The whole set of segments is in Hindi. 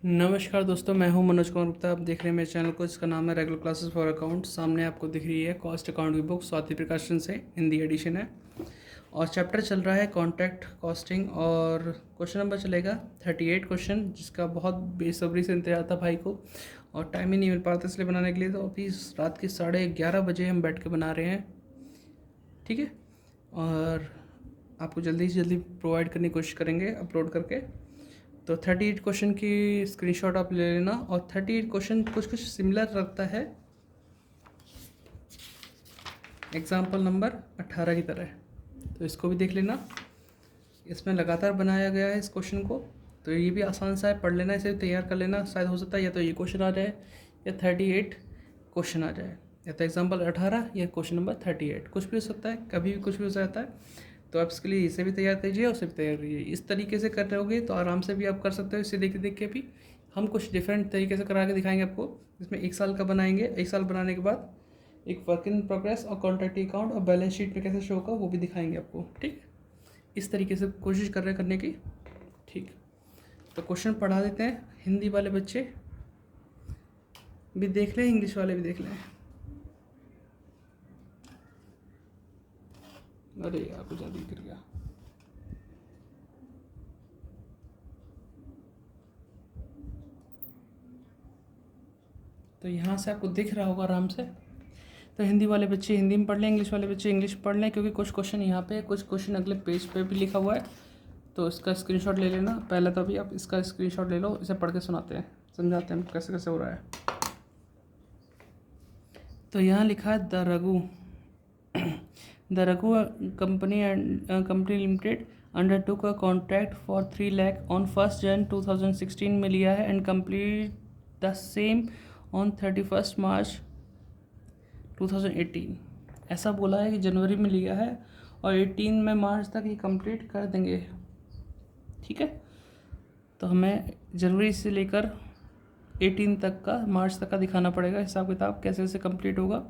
नमस्कार दोस्तों, मैं हूं मनोज कुमार गुप्ता। आप देख रहे हैं मेरे चैनल को, इसका नाम है रेगुलर क्लासेस फॉर अकाउंट। सामने आपको दिख रही है कॉस्ट अकाउंट की बुक, स्वाति प्रकाशन से, हिंदी एडिशन है और चैप्टर चल रहा है कॉन्ट्रैक्ट कॉस्टिंग। और क्वेश्चन नंबर चलेगा 38 क्वेश्चन, जिसका बहुत बेसब्री से इंतजार था भाई को और टाइम ही नहीं मिल पाता इसलिए बनाने के लिए। तो अभी रात के 11:30 बजे हम बैठ के बना रहे हैं, ठीक है। और आपको जल्दी से जल्दी प्रोवाइड करने की कोशिश करेंगे अपलोड करके। तो 38 क्वेश्चन की स्क्रीनशॉट आप ले लेना। और 38 क्वेश्चन कुछ कुछ सिमिलर रखता है एग्जाम्पल नंबर 18 की तरह, तो इसको भी देख लेना। इसमें लगातार बनाया गया है इस क्वेश्चन को, तो ये भी आसान सा है, पढ़ लेना, इसे तैयार कर लेना। शायद हो सकता है या तो ये क्वेश्चन आ जाए या 38 क्वेश्चन आ जाए, या तो एग्जाम्पल 18 या क्वेश्चन नंबर 38, कुछ भी हो सकता है, कभी भी कुछ भी हो जाता है। तो आप इसके लिए इसे भी तैयार कीजिए और उसे भी तैयार कीजिए। इस तरीके से कर रहोगे तो आराम से भी आप कर सकते हो, इसे देख के भी। हम कुछ डिफरेंट तरीके से करा के दिखाएंगे आपको। इसमें 1 साल का बनाएंगे, 1 साल बनाने के बाद एक वर्क इन प्रोग्रेस और कॉन्ट्रैक्ट अकाउंट और बैलेंस शीट में कैसे शो होगा वो भी दिखाएंगे आपको, ठीक। इस तरीके से कोशिश कर रहे हैं करने की, ठीक। तो क्वेश्चन पढ़ा देते हैं, हिंदी वाले बच्चे भी देख लें, इंग्लिश वाले भी देख लें। अरे यार कुछ जल्दी गिर गया। तो यहाँ से आपको दिख रहा होगा आराम से। तो हिंदी वाले बच्चे हिंदी में पढ़ लें, इंग्लिश वाले बच्चे इंग्लिश पढ़ लें, क्योंकि कुछ क्वेश्चन यहाँ पे, कुछ क्वेश्चन अगले पेज पे भी लिखा हुआ है। तो इसका स्क्रीनशॉट ले लेना पहले। तो अभी आप इसका स्क्रीनशॉट ले लो, इसे पढ़ के सुनाते हैं, समझाते हैं कैसे कैसे हो रहा है। तो यहाँ लिखा है the Raghu company limited undertook a contract for 3 lakh on 1 जनवरी 2016 में लिया है and complete the same on 31 March 2018। ऐसा बोला है कि जनवरी में लिया है और 18 में मार्च तक ये कंप्लीट कर देंगे, ठीक है। तो हमें जनवरी से लेकर 18 तक का, मार्च तक का दिखाना पड़ेगा हिसाब किताब कैसे कैसे कंप्लीट होगा।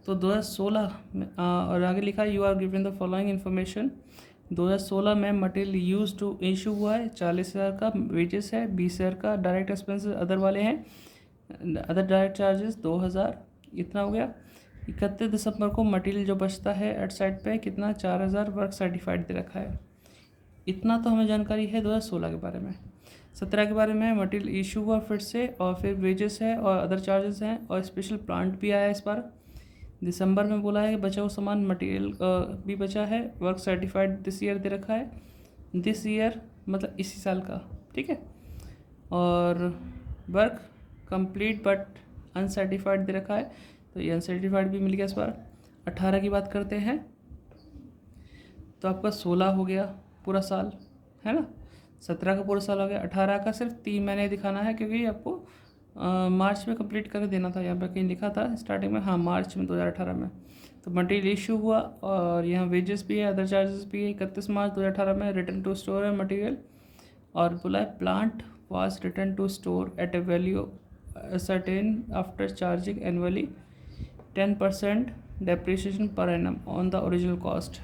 तो 2016 में और आगे लिखा है you are given the following information. 2016 में मटेरियल यूज टू इशू हुआ है 40,000 का, वेजेस है 20,000 का, डायरेक्ट एक्सपेंसेस अदर वाले हैं, अदर डायरेक्ट चार्जेस 2,000, इतना हो गया। 31 दिसंबर को मटेरियल जो बचता है एट साइड पे कितना, 4,000 वर्क सर्टिफाइड दे रखा है। इतना तो हमें जानकारी है 2016 के बारे में। 17 के बारे में मटेरियल इशू हुआ फिर से, और फिर वेजेस है और अदर चार्जेस हैं और स्पेशल प्लांट भी आया इस बार। दिसंबर में बोला है कि बचा हुआ सामान मटेरियल भी बचा है, वर्क सर्टिफाइड दिस ईयर दे रखा है, दिस ईयर मतलब इसी साल का, ठीक है। और वर्क कंप्लीट बट अनसर्टिफाइड दे रखा है, तो ये अनसर्टिफाइड भी मिल गया इस बार। 18 की बात करते हैं तो आपका 16 हो गया पूरा साल, है ना। 17 का पूरा साल हो गया। 18 का सिर्फ 3 महीने दिखाना है, क्योंकि आपको मार्च में कंप्लीट करके देना था। यहाँ पे कहीं लिखा था स्टार्टिंग में, हाँ मार्च में 2018 में। तो मटेरियल इशू हुआ और यहाँ वेजेस भी है, अदर चार्जेस भी है। 31 मार्च 2018 में रिटर्न टू स्टोर है मटेरियल, और बोला है plant was return to store at a value certain after charging annually 10% depreciation per annum on the original cost.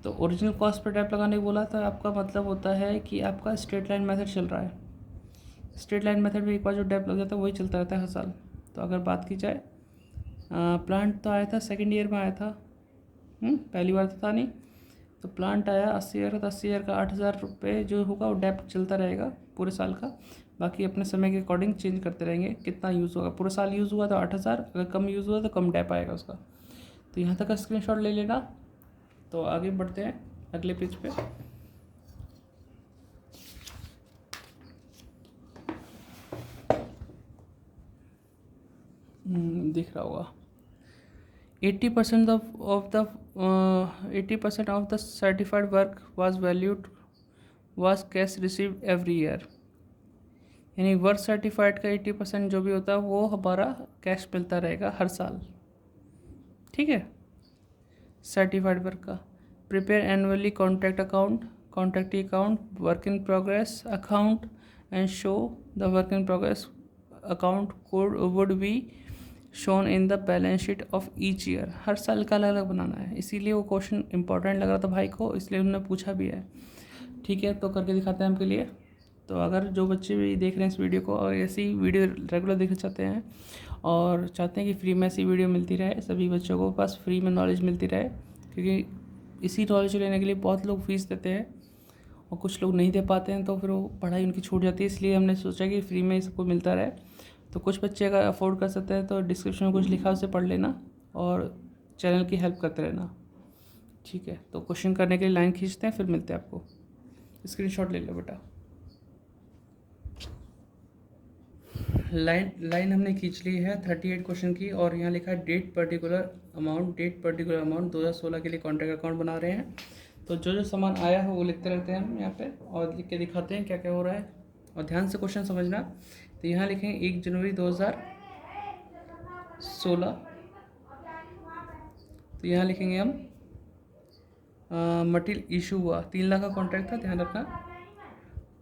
तो ओरिजिनल कॉस्ट पर टैप लगाने को बोला, तो आपका मतलब होता है कि आपका स्ट्रेट लाइन मेथड चल रहा है। स्ट्रेट लाइन मेथड में एक बार जो टैप लग जाता है वही चलता रहता है हर साल। तो अगर बात की जाए, प्लांट तो आया था सेकेंड ईयर में आया था, पहली बार तो था नहीं। तो प्लांट आया 80,000 का, तो 80,000 का 8,000 रुपये जो होगा वो डेप्थ चलता रहेगा पूरे साल का। बाकी अपने समय के अकॉर्डिंग चेंज करते रहेंगे, कितना यूज़ होगा। पूरा साल यूज़ हुआ तो 8,000, अगर कम यूज़ हुआ तो कम डेप आएगा उसका। तो यहाँ तक का स्क्रीनशॉट ले लेना। तो आगे बढ़ते हैं अगले पेज पे। दिख रहा होगा 80% of the certified work was cash received every year। यानी वर्क सर्टिफाइड का 80% जो भी होता है वो हमारा कैश मिलता रहेगा हर साल, ठीक है। सर्टिफाइड वर्क का prepare annually contract account, work in progress account and show the work in progress account code would be shown in the balance sheet of each year. हर साल का अलग अलग बनाना है, इसीलिए वो क्वेश्चन इंपॉर्टेंट लग रहा था भाई को, इसलिए उन्होंने पूछा भी है, ठीक है। तो करके दिखाते हैं आपके लिए। तो अगर जो बच्चे भी देख रहे हैं इस वीडियो को और ऐसी वीडियो रेगुलर देखना चाहते हैं और चाहते हैं कि फ्री में ऐसी वीडियो मिलती रहे, सभी बच्चों को बस फ्री में नॉलेज मिलती रहे, क्योंकि इसी नॉलेज लेने के लिए बहुत लोग फीस देते हैं और कुछ लोग नहीं दे पाते हैं, तो फिर वो पढ़ाई उनकी छूट जाती है। इसलिए हमने सोचा कि फ्री में सबको मिलता रहे। तो कुछ बच्चे अगर अफोर्ड कर सकते हैं तो डिस्क्रिप्शन में कुछ लिखा उसे पढ़ लेना और चैनल की हेल्प करते रहना, ठीक है। तो क्वेश्चन करने के लिए लाइन खींचते हैं, फिर मिलते हैं आपको। स्क्रीनशॉट ले लो बेटा। लाइन हमने खींच ली है 38 क्वेश्चन की, और यहाँ लिखा है डेट पर्टिकुलर अमाउंट 2016 के लिए कॉन्ट्रैक्ट अकाउंट बना रहे हैं। तो जो जो सामान आया है वो लिखते रहते हैं हम यहाँ पे और लिख के दिखाते हैं क्या क्या हो रहा है, और ध्यान से क्वेश्चन समझना। तो यहाँ लिखेंगे 1 जनवरी 2016, तो यहाँ लिखेंगे हम मटेरियल इशू हुआ, 3 लाख का कॉन्ट्रैक्ट था, ध्यान रखना।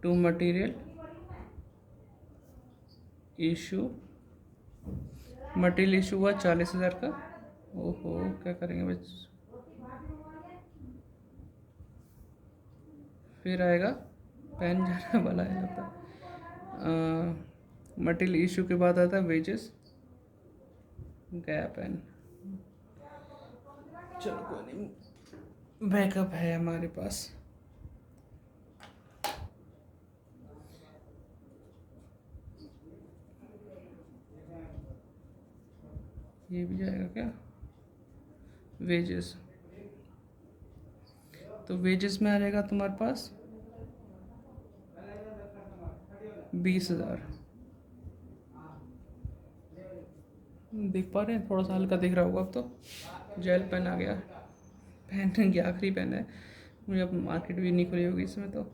टू मटेरियल इशू हुआ 40,000 का। ओहो, क्या करेंगे बच्चे, फिर आएगा पेन जाने वाला है लगता। मटेरियल इशू के बाद आता है वेजेस, गया पेन। चलो कोई नहीं, बैकअप है हमारे पास। ये भी जाएगा क्या, वेजेस। तो वेजेस में आ जाएगा तुम्हारे पास 20,000। देख पा रहे हैं, थोड़ा सा हल्का दिख रहा होगा अब तो। जेल पेन आ गया, पेन की आखिरी पेन है, मुझे अब मार्केट भी नहीं खुली होगी इसमें। तो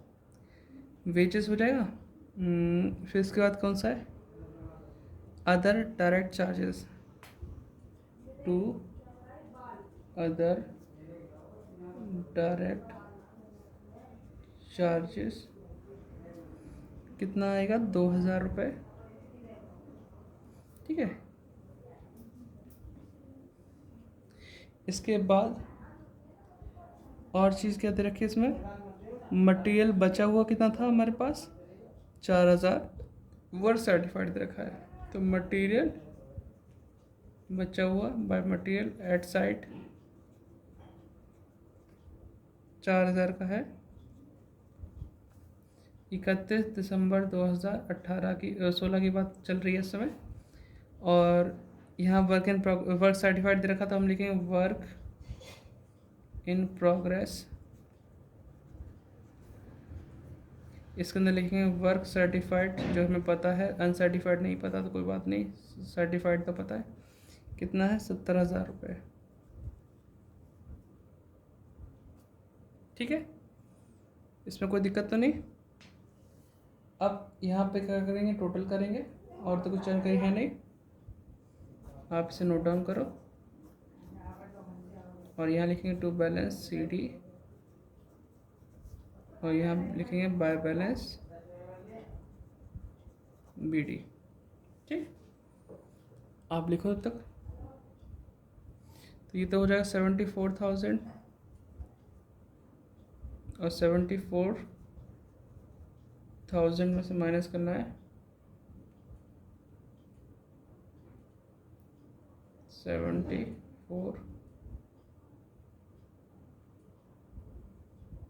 वेजेस हो जाएगा। फिर इसके बाद कौन सा है, other direct charges, to other direct charges कितना आएगा, 2,000 रुपये, ठीक है। इसके बाद और चीज़ क्या दे रखी है इसमें, मटेरियल बचा हुआ कितना था हमारे पास, 4,000 वर्क सर्टिफाइड दे रखा है। तो मटेरियल बचा हुआ बाय मटेरियल एट साइट 4,000 का है। 31 दिसंबर 2018 की 16 की बात चल रही है इस समय। और यहाँ वर्क सर्टिफाइड दे रखा, तो हम लिखेंगे वर्क इन प्रोग्रेस। इसके अंदर लिखेंगे वर्क सर्टिफाइड, जो हमें पता है, अनसर्टिफाइड नहीं पता तो कोई बात नहीं, सर्टिफाइड तो पता है। कितना है, 70,000 रुपये, ठीक है। इसमें कोई दिक्कत तो नहीं। अब यहाँ पे क्या करेंगे, टोटल करेंगे, और तो कुछ जानकारी है नहीं, आप इसे नोट डाउन करो। और यहाँ लिखेंगे टू बैलेंस CD, और यहाँ लिखेंगे बाय बैलेंस BD, ठीक। आप लिखो तब तक। तो ये तो हो जाएगा 74,000, और 74,000 में से माइनस करना है 74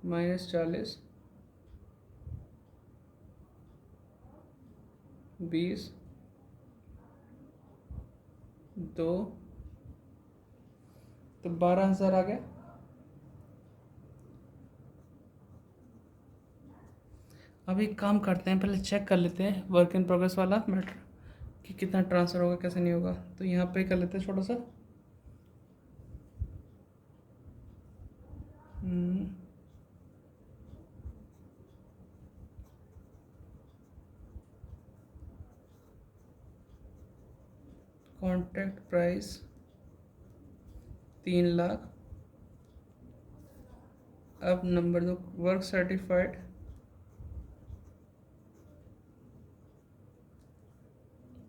माइनस 40, 20, 2, तो 12,000 आ गया। अब एक काम करते हैं, पहले चेक कर लेते हैं वर्क इन प्रोग्रेस वाला मैटर कि कितना ट्रांसफ़र होगा कैसे नहीं होगा। तो यहाँ पे कर लेते हैं छोटा सा, कॉन्ट्रैक्ट प्राइस 3 लाख। अब नंबर 2, वर्क सर्टिफाइड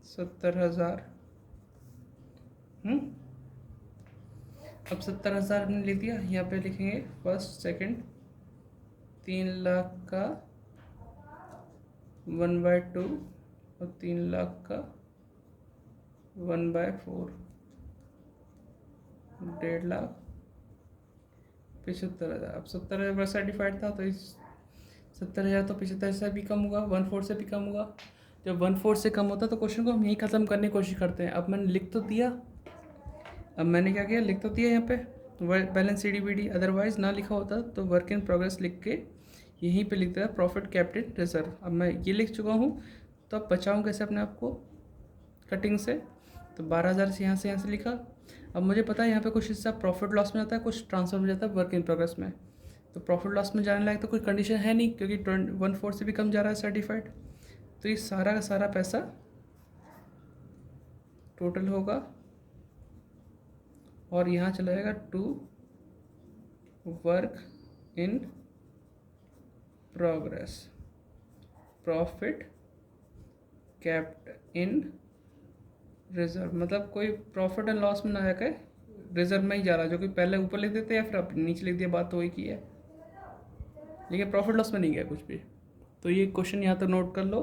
70,000। अब 70,000 हमने लिख दिया। यहाँ पे लिखेंगे फर्स्ट सेकंड 3 लाख का 1/2 और 3 लाख का 1/4, 1.5 लाख 75,000। अब 70,000 सर्टिफाइड था तो इस 70,000 तो 75 से भी कम होगा, 1/4 से भी कम होगा। जब 1/4 से कम होता है तो क्वेश्चन को हम यहीं ख़त्म करने की कोशिश करते हैं। अब मैंने लिख तो दिया, अब मैंने क्या किया, लिख तो दिया यहाँ पे बैलेंस CDBD, अदरवाइज़ ना लिखा होता तो वर्क इन प्रोग्रेस लिख के यहीं पे लिख देता प्रॉफिट कैप्टेड रिजर्व। अब मैं ये लिख चुका हूँ, तो अब बचाऊँ कैसे अपने आप को कटिंग से, तो 12,000 से यहाँ से लिखा। अब मुझे पता है यहाँ पे कुछ हिस्सा प्रॉफिट लॉस में जाता है, कुछ ट्रांसफर में जाता है वर्क इन प्रोग्रेस में। तो प्रॉफिट लॉस में जाने लायक तो कोई कंडीशन है नहीं, क्योंकि 1/4 से भी कम जा रहा है सर्टिफाइड। तो ये सारा का सारा पैसा टोटल होगा और यहाँ चला जाएगा to work in progress, profit kept in reserve. मतलब कोई प्रॉफिट एंड लॉस में ना आकर रिजर्व में ही जा रहा है, जो कि पहले ऊपर लिख देते या फिर अब नीचे लिख दिया, बात तो वही की है, लेकिन प्रॉफिट लॉस में नहीं गया कुछ भी। तो ये क्वेश्चन यहाँ तक नोट कर लो।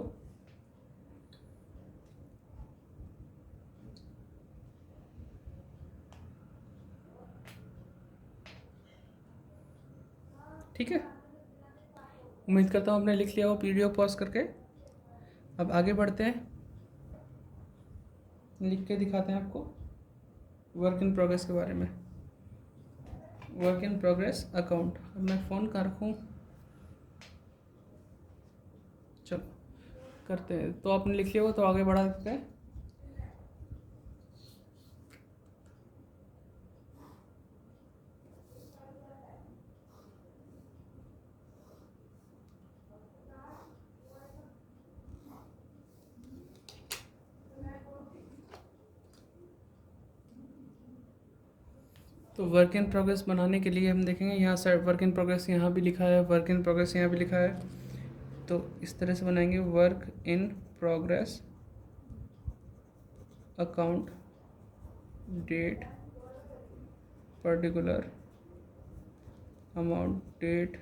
ठीक है, उम्मीद करता हूँ आपने लिख लिया हो वीडियो पॉज करके। अब आगे बढ़ते हैं, लिख के दिखाते हैं आपको वर्क इन प्रोग्रेस के बारे में। Work in progress account. अब मैं फ़ोन कहाँ रखूँ, चलो करते हैं। तो आपने लिख लिया हो तो आगे बढ़ा सकते हैं। तो वर्क इन प्रोग्रेस बनाने के लिए हम देखेंगे यहाँ से वर्क इन प्रोग्रेस यहाँ भी लिखा है, वर्क इन प्रोग्रेस यहाँ भी लिखा है। तो इस तरह से बनाएंगे work in progress account, date particular amount, date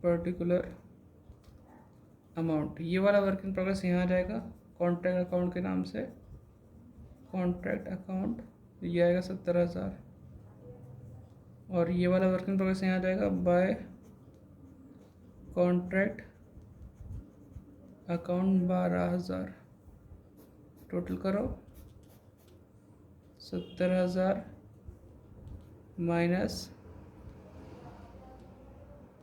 particular amount. ये वाला वर्क इन प्रोग्रेस यहाँ आ जाएगा कॉन्ट्रैक्ट अकाउंट के नाम से, कॉन्ट्रैक्ट अकाउंट, ये आएगा 70,000। और ये वाला वर्क इन प्रोग्रेस यहाँ आ जाएगा बाय कॉन्ट्रैक्ट अकाउंट 12,000। टोटल करो 70,000 माइनस,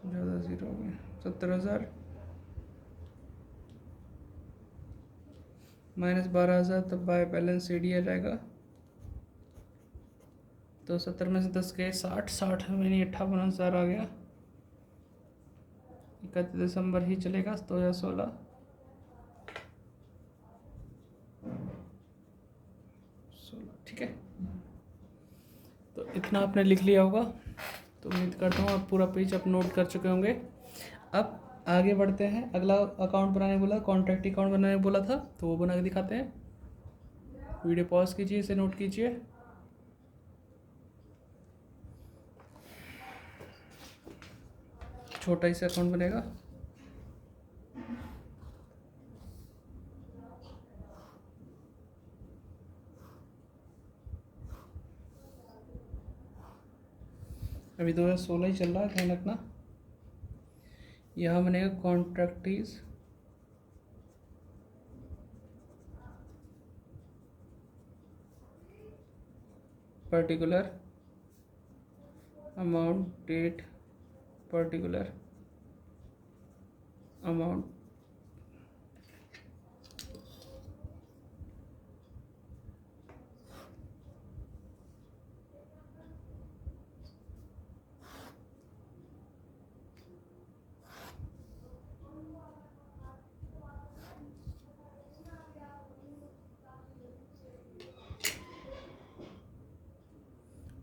ज़्यादा ज़ीरो हो गया, 70,000 माइनस 12,000, तब बाय बैलेंस CD आ जाएगा। तो 70 में से 10 गए 60, 60 में 58,000 आ गया। 31 दिसंबर ही चलेगा 2016। ठीक है, तो इतना आपने लिख लिया होगा, तो उम्मीद करता हूँ आप पूरा पेज आप नोट कर चुके होंगे। अब आगे बढ़ते हैं, अगला अकाउंट बनाने बोला, कॉन्ट्रैक्ट अकाउंट बनाने बोला था, तो वो बना के दिखाते हैं। वीडियो पॉज कीजिए, इसे नोट कीजिए। छोटा ही सा अकाउंट बनेगा। अभी 2016 ही चल रहा है, ध्यान रखना। यहाँ बनेगा contractees particular amount, date particular amount.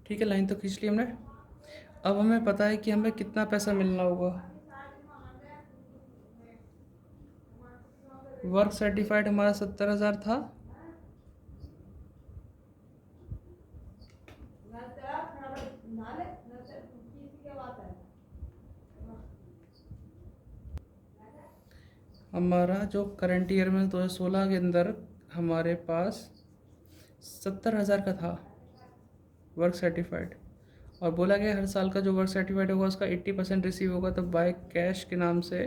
ठीक है, लाइन तो खींच ली हमने। अब हमें पता है कि हमें कितना पैसा मिलना होगा। वर्क सर्टिफाइड हमारा 70,000 था, हमारा जो करंट ईयर में 2016 के अंदर हमारे पास 70,000 का था वर्क सर्टिफाइड, और बोला गया हर साल का जो वर्क सर्टिफाइड होगा उसका 80% रिसीव होगा। तो बाय कैश के नाम से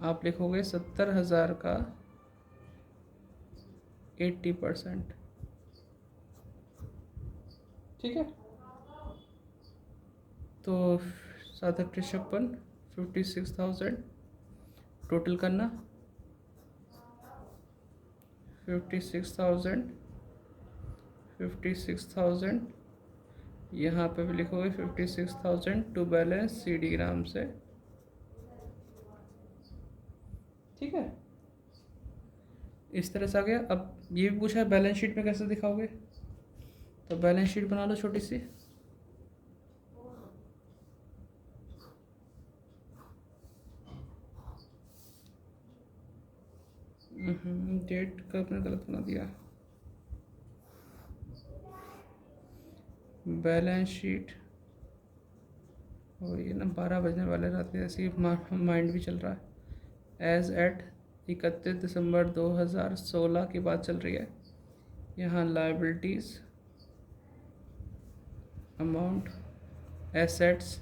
आप लिखोगे 70,000 का 80%। ठीक है, तो 756 56,000 टोटल करना, 56,000 यहाँ पे भी लिखोगे 56,000 टू बैलेंस CD ग्राम से। ठीक है, इस तरह से आ गया। अब ये भी पूछा है बैलेंस शीट में कैसे दिखाओगे, तो बैलेंस शीट बना लो छोटी सी। डेट का आपने गलत बना दिया। बैलेंस शीट, और ये ना 12 बजने वाले रात के, ऐसे ही माइंड भी चल रहा है। एज एट 31 दिसंबर 2016 की बात चल रही है। यहाँ लाइबिलिटीज़, अमाउंट, एसेट्स,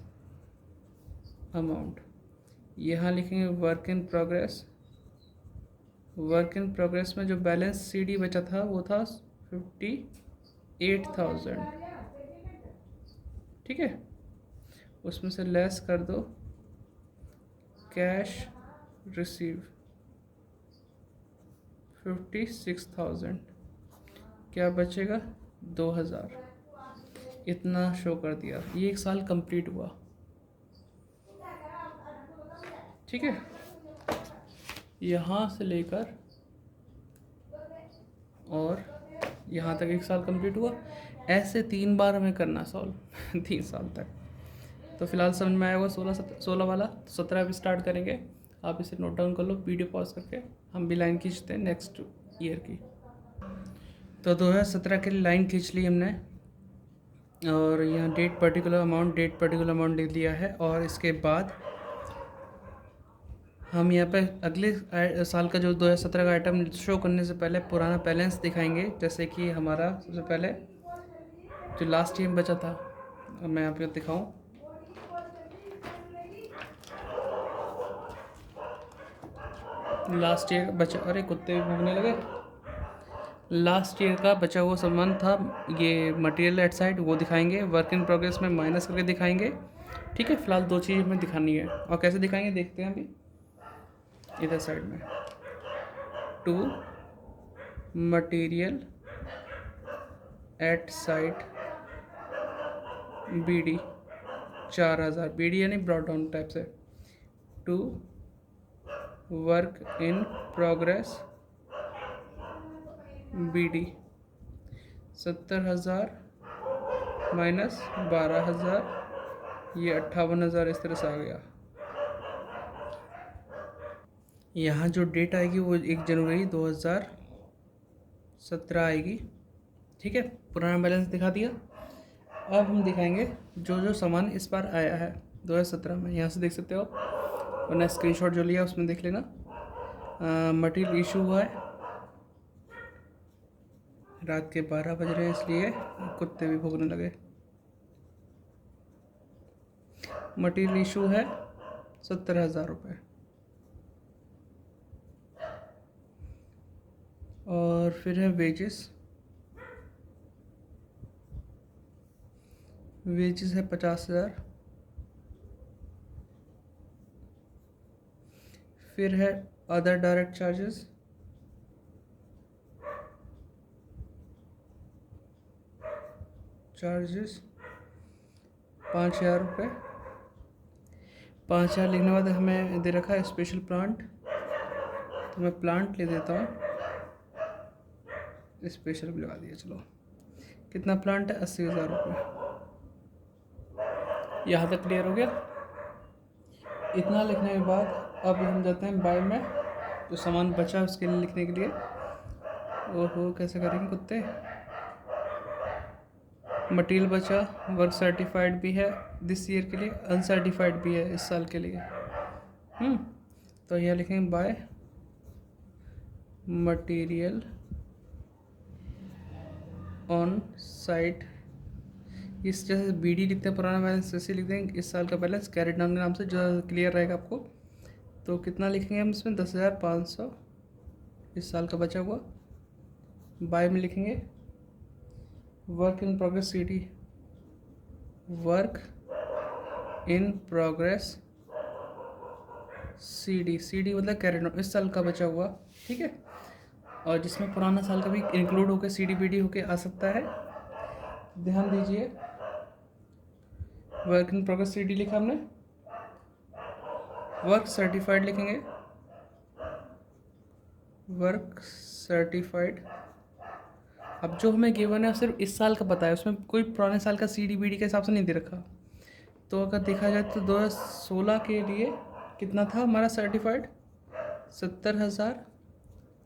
अमाउंट, यहाँ लिखेंगे work in progress. Work in progress में जो बैलेंस CD बचा था वो था 58,000। ठीक है, उसमें से लेस कर दो कैश रिसीव 56,000, क्या बचेगा 2,000। इतना शो कर दिया, ये एक साल कंप्लीट हुआ। ठीक है, यहाँ से लेकर और यहाँ तक एक साल कंप्लीट हुआ। ऐसे 3 बार हमें करना सॉल्व 3 साल तक। तो फिलहाल समझ में आया होगा 16 वाला। 17 अभी स्टार्ट करेंगे, आप इसे नोट डाउन कर लो वीडियो पॉज करके। हम भी लाइन खींचते हैं नेक्स्ट ईयर की। तो 2017 के लिए लाइन खींच ली हमने, और यहाँ डेट पर्टिकुलर अमाउंट लिख दिया है। और इसके बाद हम यहाँ पे अगले साल का जो 2017 का आइटम शो करने से पहले पुराना बैलेंस दिखाएंगे। जैसे कि हमारा सबसे पहले जो लास्ट ईयर बचा था, अब मैं यहाँ पे दिखाऊँ, लास्ट ईयर बचा, अरे कुत्ते भी भूखने लगे। लास्ट ईयर का बचा हुआ सामान था ये मटेरियल एट साइड, वो दिखाएंगे। वर्क इन प्रोग्रेस में माइनस करके दिखाएंगे। ठीक है, फिलहाल 2 चीज़ हमें दिखानी है, और कैसे दिखाएंगे देखते हैं अभी। इधर साइड में to material at site BD 4,000, BD यानी ब्रॉड डाउन टाइप से, to work in progress BD 70,000 minus 12,000, ये 58,000 इस तरह से आ गया। यहाँ जो डेट आएगी वो 1 जनवरी 2017 आएगी। ठीक है, पुराना बैलेंस दिखा दिया। अब हम दिखाएंगे जो जो सामान इस बार आया है 2017 में। यहाँ से देख सकते हो, वरना स्क्रीनशॉट जो लिया उसमें देख लेना। मटेरियल इशू हुआ है, रात के 12 बज रहे हैं इसलिए कुत्ते भी भौंकने लगे। मटेरियल इशू है 70,000 रुपये। और फिर है वेजेस है 50,000। फिर है अदर डायरेक्ट चार्जेस, चार्जेस 5,000 रुपये। 5,000 लिखने के बाद हमें दे रखा है स्पेशल प्लांट, तो मैं प्लांट ले देता हूँ, स्पेशल भी लगा दिया। चलो, कितना प्लांट है 80,000 रुपये। यहाँ तक क्लियर हो गया। इतना लिखने के बाद अब हम जाते हैं बाय में, जो सामान बचा उसके लिए लिखने के लिए। ओहो, कैसे करेंगे कुत्ते। मटेरियल बचा, वर्क सर्टिफाइड भी है दिस ईयर के लिए, अनसर्टिफाइड भी है इस साल के लिए। तो यहाँ लिखेंगे बाय मटेरियल ऑन साइट। इस जैसे बीडी लिखते हैं पुराना बैलेंस, वैसे लिख देंगे इस साल का बैलेंस कैरेट डाउन के नाम से, जो क्लियर रहेगा आपको। तो कितना लिखेंगे हम इसमें 10,500 इस साल का बचा हुआ। बाय में लिखेंगे work in progress CD, work in progress CD मतलब कैरेट डाउन इस साल का बचा हुआ, ठीक है। और जिसमें पुराना साल का भी इंक्लूड होकर CD BD होके आ सकता है, ध्यान दीजिए। वर्क इन प्रोग्रेस CD लिखा हमने, वर्क सर्टिफाइड लिखेंगे, वर्क सर्टिफाइड। अब जो हमें गिवन है सिर्फ इस साल का पता है, उसमें कोई पुराने साल का CD BD के हिसाब से नहीं दे रखा। तो अगर देखा जाए तो 2016 के लिए कितना था हमारा सर्टिफाइड, 70,000।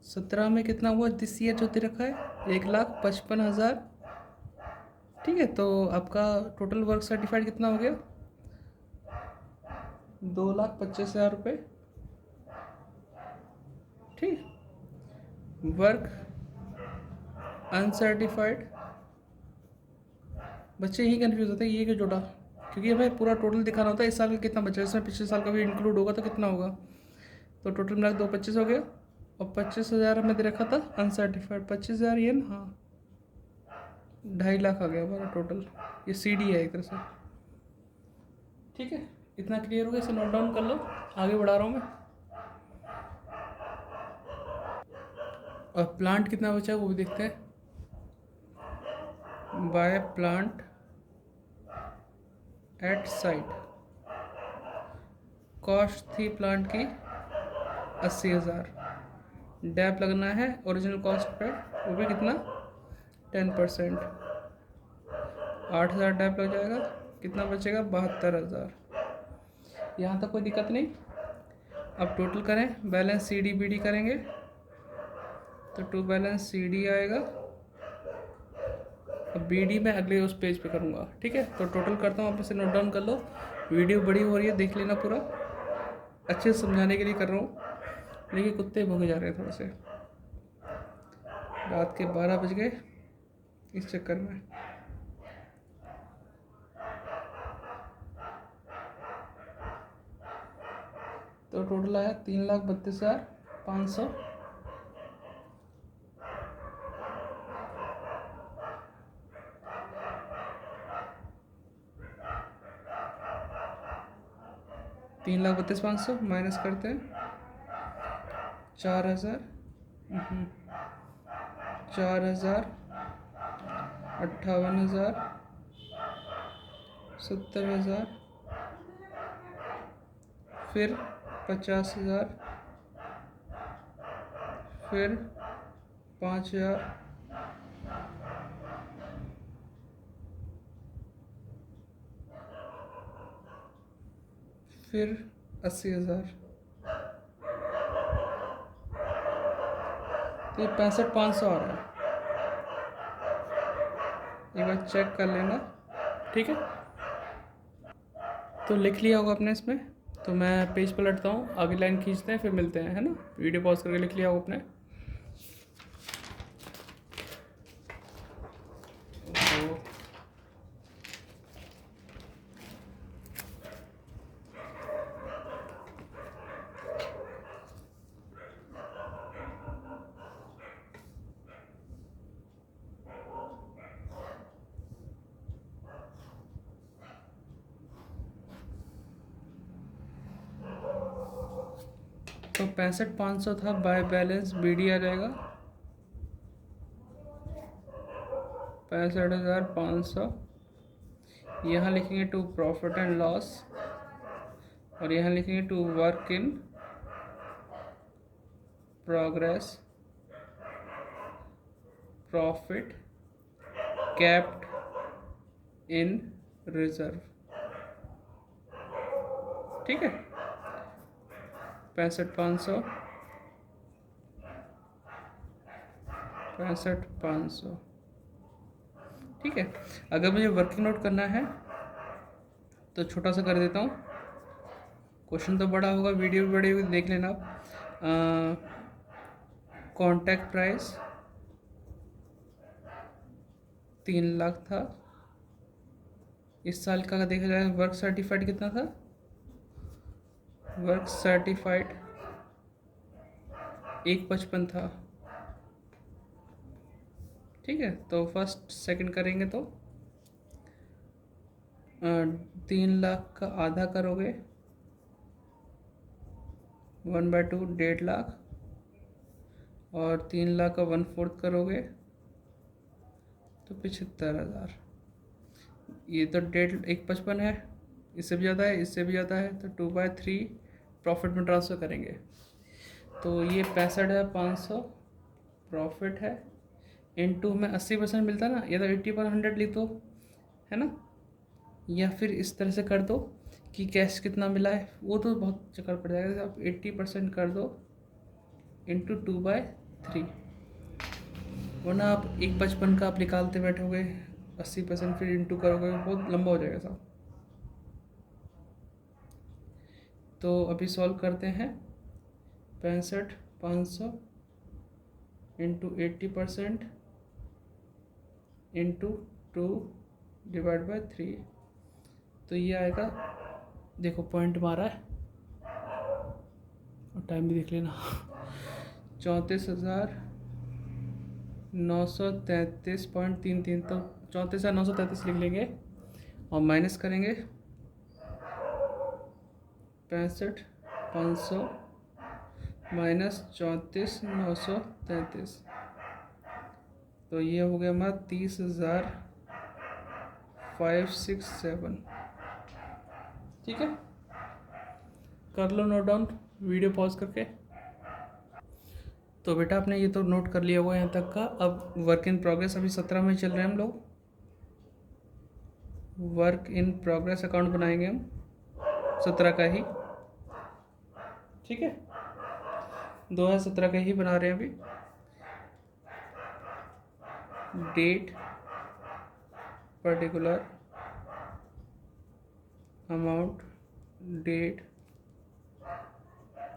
17 में कितना हुआ दिस ईयर जो दे रखा है, 1,55,000, ठीक है। तो आपका टोटल वर्क सर्टिफाइड कितना हो गया, 2,25,000 रुपये, ठीक। वर्क अनसर्टिफाइड, बच्चे यही कंफ्यूज होते हैं ये क्यों जोड़ा, क्योंकि हमें पूरा टोटल दिखाना होता है इस साल का कितना बचा है, इसमें पिछले साल का भी इंक्लूड होगा तो कितना होगा। तो टोटल मिला 2,25,000 हो गया, और 25,000 हमें दे रखा था अनसर्टिफाइड। 25,000 ये ना, हाँ 2.5 लाख आ गया हमारा टोटल। ये CD है एक तरह से, ठीक है। इतना क्लियर हो गया, इसे नोट डाउन कर लो, आगे बढ़ा रहा हूँ मैं। और प्लांट कितना बचा है वो भी देखते हैं। By plant at site, cost थी प्लांट की 80,000, डैप लगना है ओरिजिनल कॉस्ट पे, वो भी कितना 10%, 8,000 डैप लग जाएगा, कितना बचेगा 72,000। यहाँ तक कोई दिक्कत नहीं। अब टोटल करें, बैलेंस CD BD करेंगे तो टू बैलेंस CD आएगा, अब BD मैं अगले उस पेज पे करूँगा, ठीक है। तो टोटल करता हूँ, आप इसे नोट डाउन कर लो। वीडियो बड़ी हो रही है, देख लेना पूरा, अच्छे से समझाने के लिए कर रहा हूँ, लेकिन कुत्ते भोगे जा रहे हैं थोड़े से, रात के 12 बज गए इस चक्कर में। तो टोटल आया 3,32,500। तीन लाख 32,500 माइनस करते हैं 4,000, 4,000, 58,000, 70,000, फिर 50,000, फिर 5,000, फिर 80,000। तो ये 65,500 आ रहा है, एक बार चेक कर लेना, ठीक है। तो लिख लिया होगा आपने इसमें, तो मैं पेज पलटता हूँ, आगे लाइन खींचते हैं, फिर मिलते हैं, है ना। वीडियो पॉज करके लिख लिया होगा आपने। तो 65,500 था, बाय बैलेंस BD आ जाएगा 65,500। यहाँ लिखेंगे टू प्रॉफिट एंड लॉस, और यहाँ लिखेंगे to work in progress, profit kept in reserve, ठीक है। 65,500, 65,500, ठीक है। अगर मुझे वर्किंग नोट करना है तो छोटा सा कर देता हूँ, क्वेश्चन तो बड़ा होगा, वीडियो भी बड़ी होगी, देख लेना आप। कॉन्टैक्ट प्राइस 3 लाख था। इस साल का देखा जाए वर्क सर्टिफाइड कितना था? वर्क सर्टिफाइड 155 था। ठीक है, तो फर्स्ट सेकंड करेंगे तो 3 लाख का आधा करोगे 1/2 1.5 लाख, और 3 लाख का 1/4 करोगे तो 75,000। ये तो 1.55 है, इससे भी ज़्यादा है, इससे भी ज़्यादा है, तो 2/3 प्रॉफिट में ट्रांसफ़र करेंगे। तो ये 65,500 प्रॉफिट है। इनटू में 80% मिलता है ना, या तो 80/100 लिख दो, है ना, या फिर इस तरह से कर दो कि कैश कितना मिला है, वो तो बहुत चक्कर पड़ जाएगा। आप 80% कर दो इंटू 2/3, वरना आप 1.55 का आप निकालते बैठोगे, 80% फिर इंटू करोगे, बहुत लंबा हो जाएगा साहब। तो अभी सॉल्व करते हैं। 65,500 इंटू 80% इंटू 2/3, तो ये आएगा, देखो पॉइंट मारा है और टाइम भी देख लेना 34,933.33। तो 34,933 लिख लेंगे और माइनस करेंगे 65,500 माइनस 34,933, तो ये हो गया हमारा 30,567। ठीक है, कर लो नोट डाउन वीडियो पॉज करके। तो बेटा आपने ये तो नोट कर लिया हुआ यहाँ तक का। अब वर्क इन प्रोग्रेस अभी 17 में चल रहे हैं हम लोग। वर्क इन प्रोग्रेस अकाउंट बनाएंगे हम 17 का ही। ठीक है, 2017 का ही बना रहे हैं अभी। Date, particular amount, date,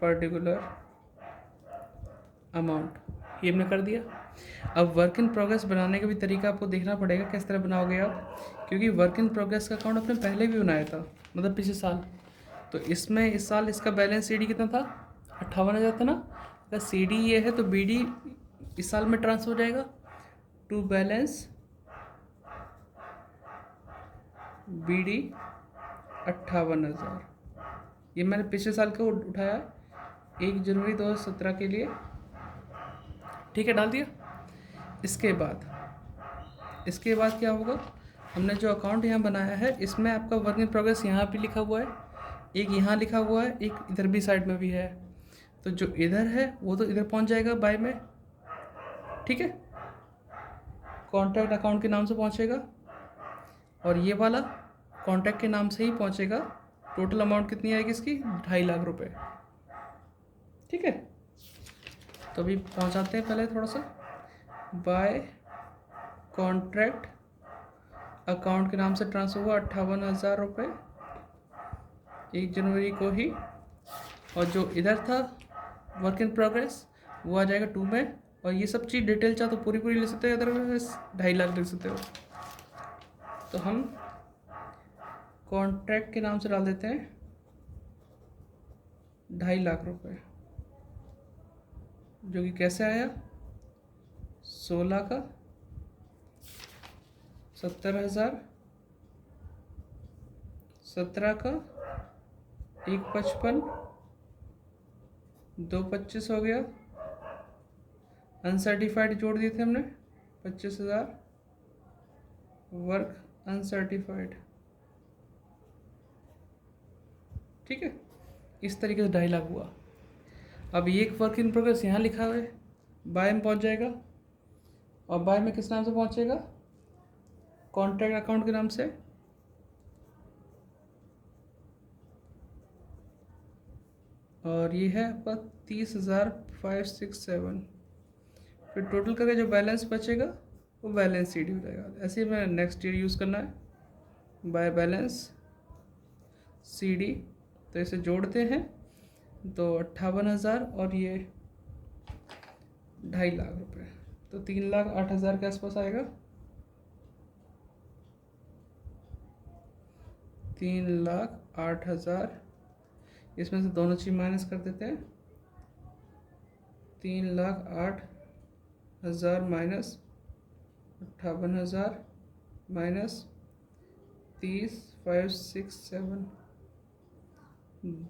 particular amount, ये हमने कर दिया। अब वर्क इन प्रोग्रेस बनाने का भी तरीका आपको देखना पड़ेगा किस तरह बनाओगे आप, क्योंकि वर्क इन प्रोग्रेस का अकाउंट आपने पहले भी बनाया था, मतलब पिछले साल। तो इसमें इस साल इसका बैलेंस CD कितना था? 58,000 था ना। अगर CD ये है तो BD इस साल में ट्रांसफर हो जाएगा टू बैलेंस BD 58,000। ये मैंने पिछले साल का उठाया 1 जनवरी 2017 के लिए। ठीक है, डाल दिया। इसके बाद क्या होगा, हमने जो अकाउंट यहाँ बनाया है इसमें आपका वर्क इन प्रोग्रेस यहाँ भी लिखा हुआ है, एक यहाँ लिखा हुआ है, एक इधर भी साइड में भी है। तो जो इधर है वो तो इधर पहुँच जाएगा बाय में। ठीक है, कॉन्टैक्ट अकाउंट के नाम से पहुँचेगा, और ये वाला कॉन्टैक्ट के नाम से ही पहुँचेगा। टोटल अमाउंट कितनी आएगी इसकी? 2.5 लाख रुपए। ठीक है, तो अभी पहुँचाते हैं पहले थोड़ा सा। बाय कॉन्ट्रैक्ट अकाउंट के नाम से ट्रांसफर हुआ 58,000 रुपये 1 जनवरी को ही, और जो इधर था वर्क इन प्रोग्रेस वो आ जाएगा 2 में। और ये सब चीज़ डिटेल चाहो तो पूरी ले सकते हो, इधर 2.5 लाख लिख सकते हो। तो हम कॉन्ट्रैक्ट के नाम से डाल देते हैं 2.5 लाख रुपए, जो कि कैसे आया? 16 का 70,000, 17 का 155, 225 हो गया, अनसर्टिफाइड जोड़ दिए थे हमने 25,000, वर्क अनसर्टिफाइड। ठीक है, इस तरीके से 2.5 लाख हुआ। अब ये एक वर्क इन प्रोग्रेस यहाँ लिखा हुआ है, बाय में पहुँच जाएगा, और बाय में किस नाम से पहुँचेगा? कॉन्टैक्ट अकाउंट के नाम से। और ये है आपका 30,567। फिर टोटल करके जो बैलेंस बचेगा वो बैलेंस CD हो जाएगा। ऐसे ही मैं नेक्स्ट ईयर यूज़ करना है, बाय बैलेंस CD तो इसे जोड़ते हैं तो 58,000 और ये 2.5 लाख रुपए, तो 3,08,000 के आसपास आएगा। 3,08,000, इसमें से दोनों चीज माइनस कर देते हैं। 3,08,000 माइनस 58,000 माइनस 30, 5, 6, 7,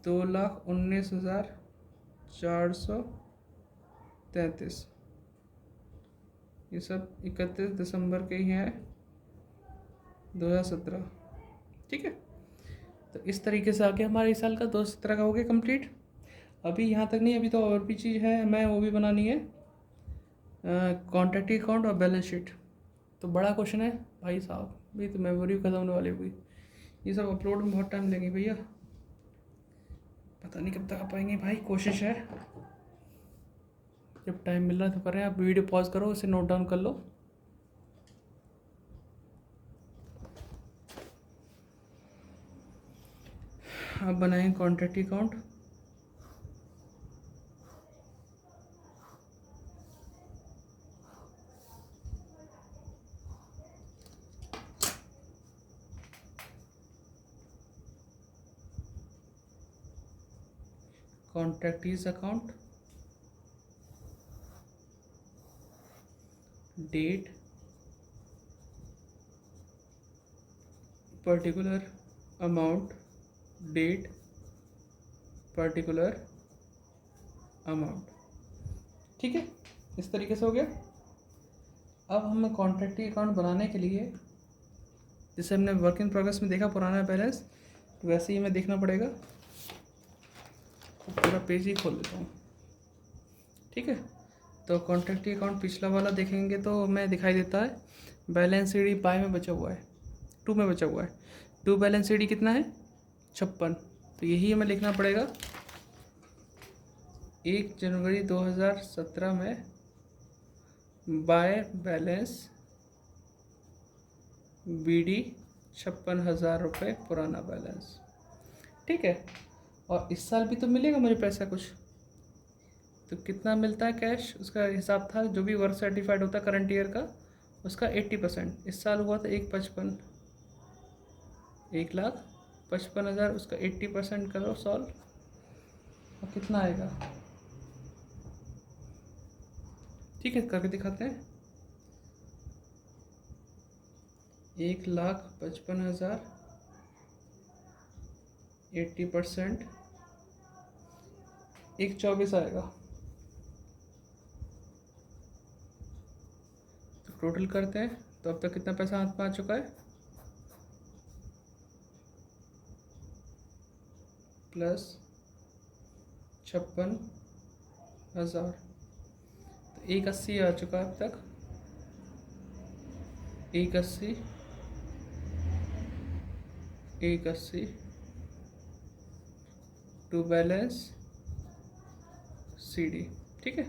2,19,433। ये सब 31 दिसंबर के ही हैं 2017। ठीक है, तो इस तरीके से आगे हमारे इस साल का 2017 का हो गया कंप्लीट। अभी यहाँ तक नहीं, अभी तो और भी चीज़ है, हमें वो भी बनानी है, कॉन्ट्रैक्ट अकाउंट और बैलेंस शीट। तो बड़ा क्वेश्चन है भाई साहब, भी तो मेमोरी खत्म होने वाली हुई। ये सब अपलोड में बहुत टाइम लगेगी भैया, पता नहीं कब तक आ पाएंगे भाई, कोशिश है, जब टाइम मिल रहा है तो कर रहे हैं। आप वीडियो पॉज करो, इसे नोट डाउन कर लो। आप बनाएं contract account. Contractees account, date, particular amount, date, particular amount. ठीक है, इस तरीके से हो गया। अब हमें कॉन्ट्रैक्ट अकाउंट बनाने के लिए, जैसे हमने वर्क इन प्रोग्रेस में देखा पुराना बैलेंस, तो वैसे ही हमें देखना पड़ेगा। तो पूरा पेज ही खोल लेता हूँ। ठीक है, तो कॉन्ट्रैक्ट अकाउंट पिछला वाला देखेंगे तो हमें दिखाई देता है बैलेंस शीट बाय में बचा हुआ है, 2 में बचा हुआ है। 2 बैलेंस शीट कितना है 56, तो यही हमें लिखना पड़ेगा 1 जनवरी 2017 में बाय बैलेंस BD 56,000 रुपये पुराना बैलेंस। ठीक है, और इस साल भी तो मिलेगा मुझे पैसा कुछ, तो कितना मिलता है कैश, उसका हिसाब था। जो भी वर्क सर्टिफाइड होता है करंट ईयर का, उसका 80%। इस साल हुआ था 1,55,000, उसका 80% करो सॉल्व, और कितना आएगा। ठीक है, करके दिखाते हैं। 1,55,000, 80%, 1,24 आएगा। तो टोटल करते हैं, तो अब तक कितना पैसा हाथ में आ चुका है, प्लस 56,000, तो 1,80 आ चुका है अब तक। 1,80, 1,80 टू बैलेंस CD। ठीक है,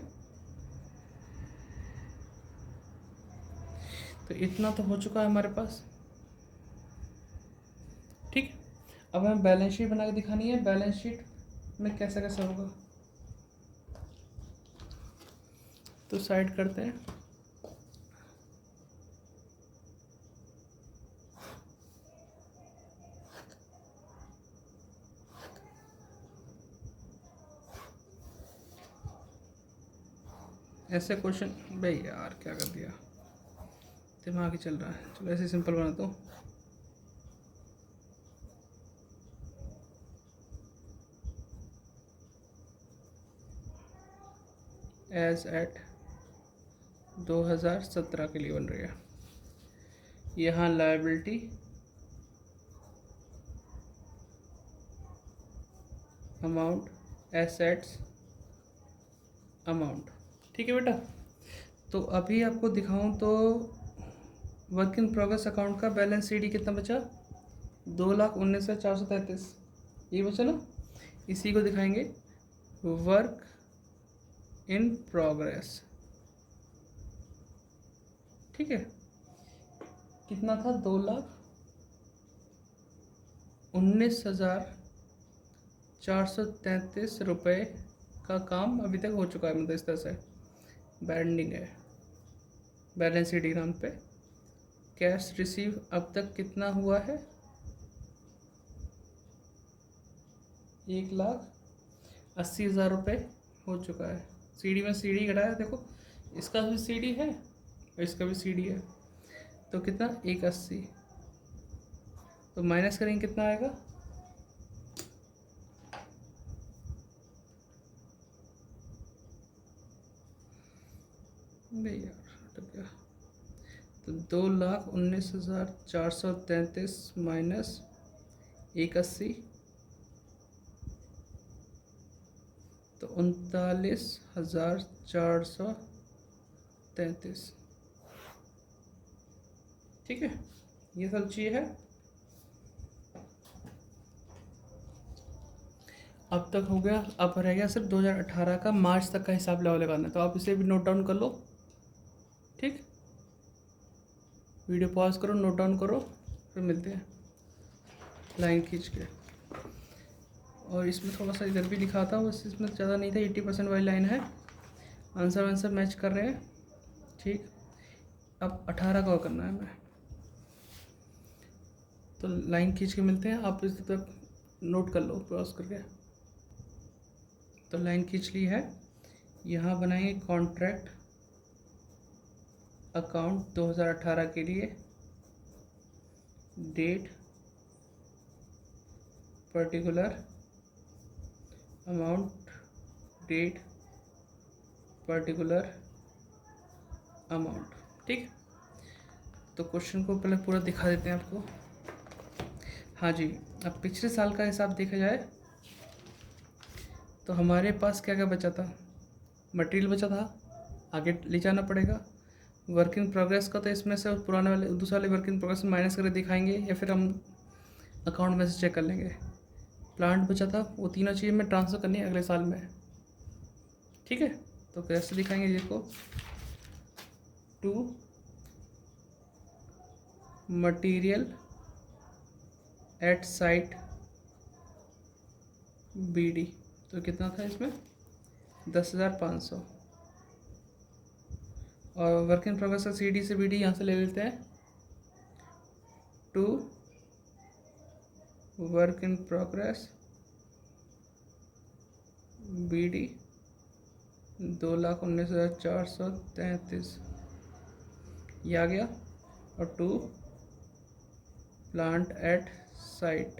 तो इतना तो हो चुका है हमारे पास। ठीक, अब हमें बैलेंस शीट बना के दिखानी है। बैलेंस शीट में कैसे कैसे होगा, तो साइड करते हैं। ऐसे क्वेश्चन भाई यार क्या कर दिया, दिमाग ही चल रहा है। चलो ऐसे सिंपल बनाता हूँ। एज एट 2017 के लिए बन रही है। यहाँ लायबिलिटी, अमाउंट, एसेट्स, अमाउंट। ठीक है बेटा, तो अभी आपको दिखाऊं तो वर्क इन प्रोग्रेस अकाउंट का बैलेंस CD कितना बचा, 2,19,433, ये बचा ना। इसी को दिखाएंगे वर्क इन प्रोग्रेस। ठीक है, कितना था, 2,19,433। ₹433 का काम अभी तक हो चुका है, मतलब इस तरह से बैंडिंग है बैलेंस शीट डायग्राम पे। कैश रिसीव अब तक कितना हुआ है, 1,80,000 रुपये हो चुका है। सीडी में सीडी घटाया, देखो इसका भी सीडी है और इसका भी सीडी है, तो कितना 180, तो माइनस करेंगे कितना आएगा, नहीं यार अटक गया, तो 2,19,433 माइनस 180, तो 39,433। ठीक है, ये सब चीज़ है। अब तक हो गया, अब रह गया सिर्फ 2018 का मार्च तक का हिसाब लगाना है, तो आप इसे भी नोट डाउन कर लो। ठीक, वीडियो पॉज करो, नोट डाउन करो, फिर मिलते हैं लाइन खींच के। और इसमें थोड़ा सा इधर भी लिखा था, बस इसमें ज़्यादा नहीं था, 80% वाली लाइन है, आंसर मैच कर रहे हैं। ठीक, अब 18 का करना है हमें, तो लाइन खींच के मिलते हैं। आप इस तक नोट कर लो पॉज करके। तो लाइन खींच ली है, यहाँ बनाएंगे कॉन्ट्रैक्ट अकाउंट 2018 के लिए, date, particular amount, date, particular amount. ठीक, तो क्वेश्चन को पहले पूरा दिखा देते हैं आपको। हाँ जी, अब पिछले साल का हिसाब देखा जाए तो हमारे पास क्या क्या बचा था, मटेरियल बचा था, आगे ले जाना पड़ेगा। वर्क इन प्रोग्रेस का तो इसमें से पुराने वाले दूसरे वाले वर्क इन प्रोग्रेस में माइनस करके दिखाएंगे, या फिर हम अकाउंट में से चेक कर लेंगे। प्लांट बचा था, वो तीनों चीज़ें में ट्रांसफ़र करनी है अगले साल में। ठीक है, तो कैसे दिखाएंगे इसको, to material at site BD, तो कितना था इसमें 10,500। और वर्क इन प्रोग्रेस का CD से BD यहाँ से ले लेते हैं, to work in progress BD 2,19,433 ये आ गया। और to plant at site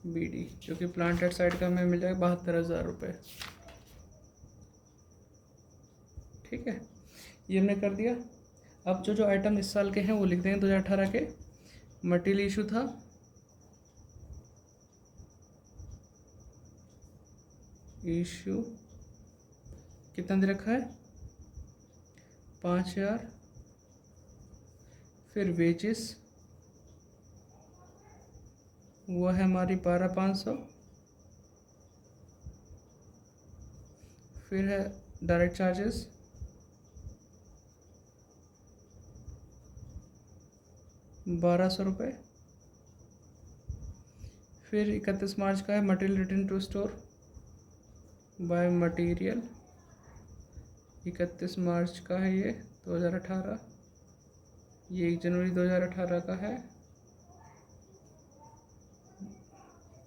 BD, जो कि प्लांट एट साइट का हमें मिल जाएगा 72,000 रुपये। ठीक है, ये हमने कर दिया। अब जो आइटम इस साल के हैं वो लिख देंगे 2018 के। मटेरियल इशू था, इशू कितना दे रखा है 5,000। फिर वेजेस वो है हमारी 12,500। फिर है डायरेक्ट चार्जेस 1,200 रुपये। फिर 31 मार्च का है material return to store by material, 31 March का है ये 2018। ये 1 जनवरी 2018 का है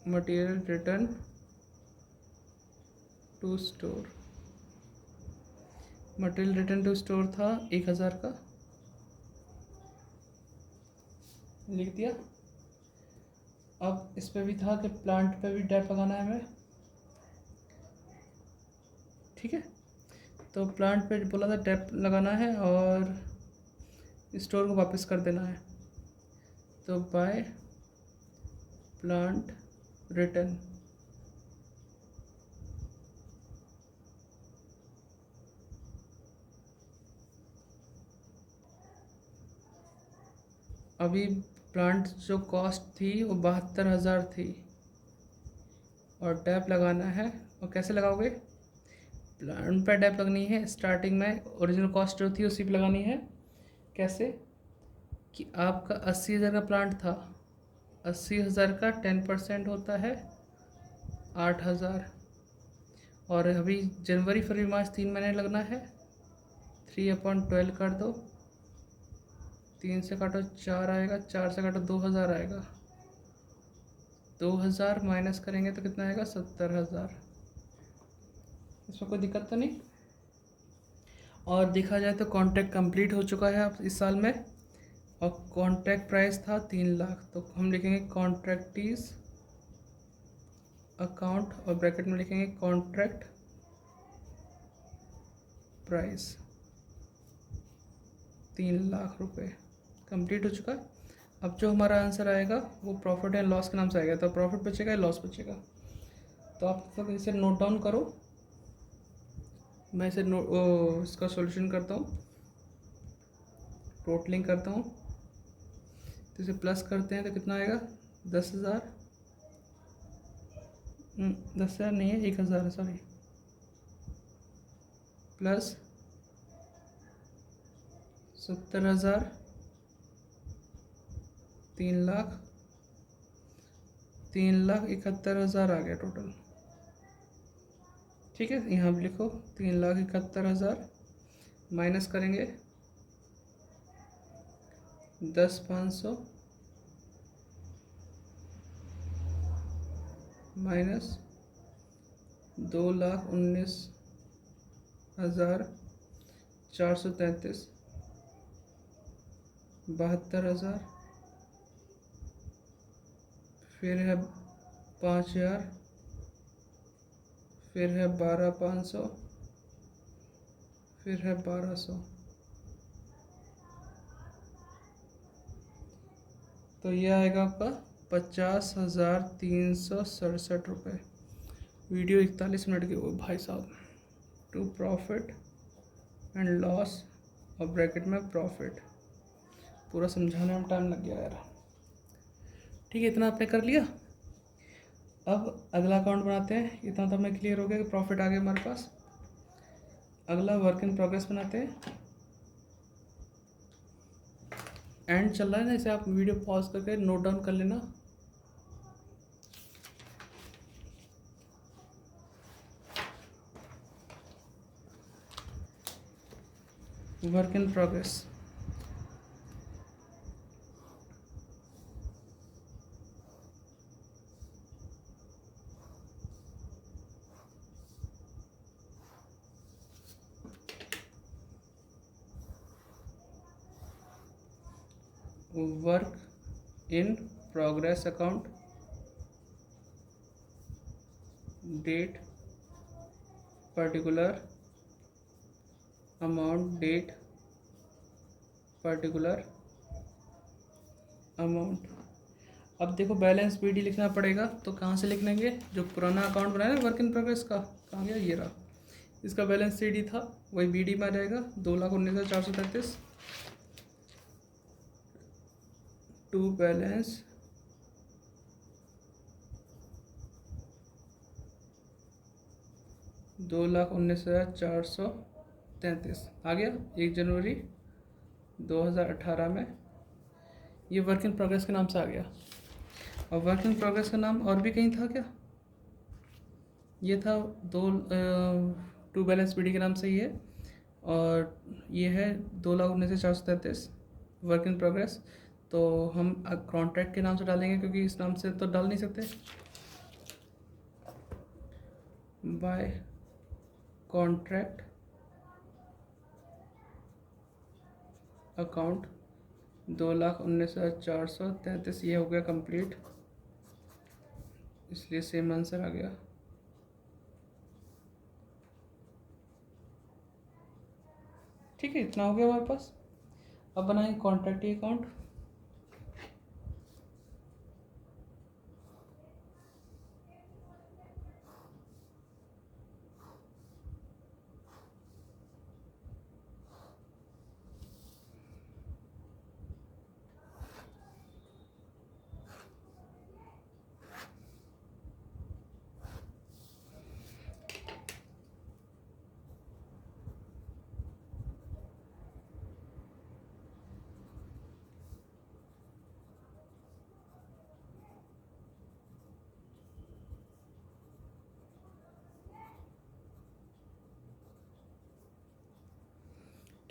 material return to store. Material return to store था 1,000 का, लिख दिया। अब इस पे भी था कि प्लांट पे भी डेप लगाना है हमें। ठीक है, तो प्लांट पे बोला था डेप लगाना है और स्टोर को वापस कर देना है, तो बाय प्लांट रिटर्न। अभी प्लांट जो कॉस्ट थी वो 72,000 थी और डैप लगाना है। और कैसे लगाओगे, प्लांट पर डैप लगनी है, स्टार्टिंग में ओरिजिनल कॉस्ट जो थी उसी पे लगानी है। कैसे कि आपका 80,000 का प्लांट था, 80,000 का 10% होता है 8,000। और अभी जनवरी फरवरी मार्च 3 महीने लगना है। 3/12 कर दो, 3 से काटो 4 आएगा, 4 से काटो 2,000 आएगा। 2,000 माइनस करेंगे तो कितना आएगा? 70,000। इसमें कोई दिक्कत तो नहीं। और देखा जाए तो कॉन्ट्रैक्ट कंप्लीट हो चुका है अब इस साल में, और कॉन्ट्रैक्ट प्राइस था 3 लाख। तो हम लिखेंगे कॉन्ट्रैक्टीज अकाउंट और ब्रैकेट में लिखेंगे कॉन्ट्रैक्ट प्राइस 3 लाख रुपए। कंप्लीट हो चुका। अब जो हमारा आंसर आएगा वो प्रॉफिट एंड लॉस के नाम से आएगा। तो प्रॉफिट बचेगा या लॉस बचेगा? तो आप सब इसे नोट डाउन करो। मैं इसे इसका सॉल्यूशन करता हूँ, टोटलिंग करता हूँ। तो इसे प्लस करते हैं तो कितना आएगा? 10,000, 10,000 नहीं है, 1,000 है, सॉरी। प्लस 70,000, 3 लाख, 3,71,000 आ गया टोटल। ठीक है, यहाँ भी लिखो 3,71,000 माइनस करेंगे 10,500 माइनस 2,19,433, 72,000, फिर है 5,000, फिर है 12,500, फिर है 1,200। तो ये आएगा आपका 50,367 रुपये। वीडियो 41 मिनट की हो भाई साहब। टू प्रॉफिट एंड लॉस और ब्रैकेट में प्रॉफिट। पूरा समझाने में टाइम लग गया यार। ठीक है, इतना आपने कर लिया। अब अगला अकाउंट बनाते हैं। इतना तो हमें क्लियर हो गया कि प्रॉफिट आ गया हमारे पास। अगला वर्क इन प्रोग्रेस बनाते हैं। एंड चल रहा है ना, इसे आप वीडियो पॉज करके नोट डाउन कर लेना। Work in progress. Work in progress account, date particular, amount, date particular amount. अब देखो बैलेंस बीडी लिखना पड़ेगा, तो कहाँ से लिख लेंगे? जो पुराना अकाउंट बनाया ना वर्क इन प्रोग्रेस का, कहाँ गया? ये रहा। इसका बैलेंस सीडी था, वही बीडी में आ जाएगा। 2,19,433 टू बैलेंस $2,19,433 आ गया 1 जनवरी 2018 में। ये वर्क इन प्रोग्रेस के नाम से आ गया। और वर्क इन प्रोग्रेस का नाम और भी कहीं था क्या? ये था टू बैलेंस बीडी के नाम से ही है। और ये है 2,19,433 वर्क इन प्रोग्रेस। तो हम कॉन्ट्रैक्ट के नाम से डालेंगे, क्योंकि इस नाम से तो डाल नहीं सकते। By contract account 2,19,433। ये हो गया कंप्लीट, इसलिए सेम आंसर आ गया। ठीक है, इतना हो गया हमारे पास। अब बनाएंगे कॉन्ट्रैक्ट अकाउंट।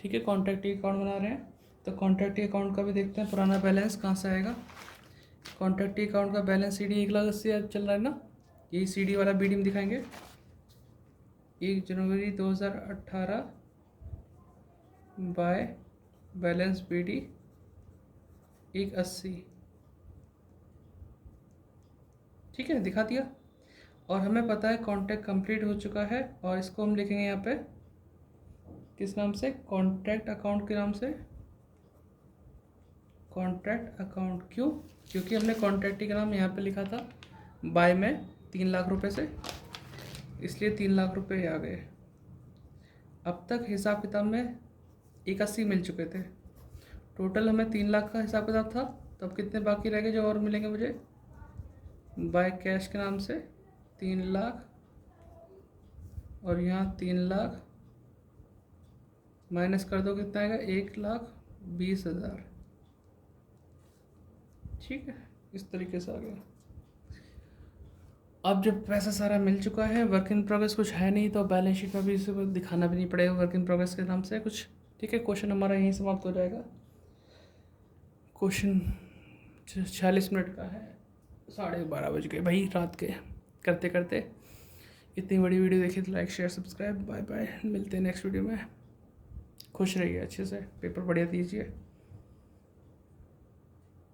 ठीक है, कॉन्टैक्ट अकाउंट बना रहे हैं तो कॉन्टैक्ट अकाउंट का भी देखते हैं पुराना बैलेंस कहाँ से आएगा। कॉन्टैक्ट अकाउंट का बैलेंस CD 1,80,000 चल रहा है ना, यही CD वाला BD में दिखाएंगे। 1 जनवरी 2018 बाय बैलेंस BD 180, ठीक है, दिखा दिया। और हमें पता है कॉन्टैक्ट कंप्लीट हो चुका है और इसको हम लिखेंगे यहाँ पे किस नाम से, कॉन्टैक्ट अकाउंट के नाम से, कॉन्ट्रैक्ट अकाउंट। क्यों? क्योंकि हमने कॉन्ट्रैक्ट का नाम यहाँ पे लिखा था बाय में 3 लाख रुपए से, इसलिए 3 लाख रुपए आ गए। अब तक हिसाब किताब में 81 मिल चुके थे, टोटल हमें 3 लाख का हिसाब किताब था। तो अब कितने बाकी रह गए जो और मिलेंगे मुझे, बाय कैश के नाम से 3 लाख और यहाँ 3 लाख माइनस कर दो, कितना आएगा 1,20,000, ठीक है, इस तरीके से आ गया। अब जब पैसा सारा मिल चुका है, वर्क इन प्रोग्रेस कुछ है नहीं तो बैलेंस शीट में भी इसे दिखाना भी नहीं पड़ेगा वर्क इन प्रोग्रेस के नाम से कुछ, ठीक है। क्वेश्चन हमारा यहीं समाप्त हो जाएगा। क्वेश्चन 46 मिनट का है, 12:30 बज गए भाई रात के करते करते। इतनी बड़ी वीडियो देखी तो like share subscribe, bye bye, मिलते हैं नेक्स्ट वीडियो में। खुश रहिए, अच्छे से पेपर बढ़िया दीजिए।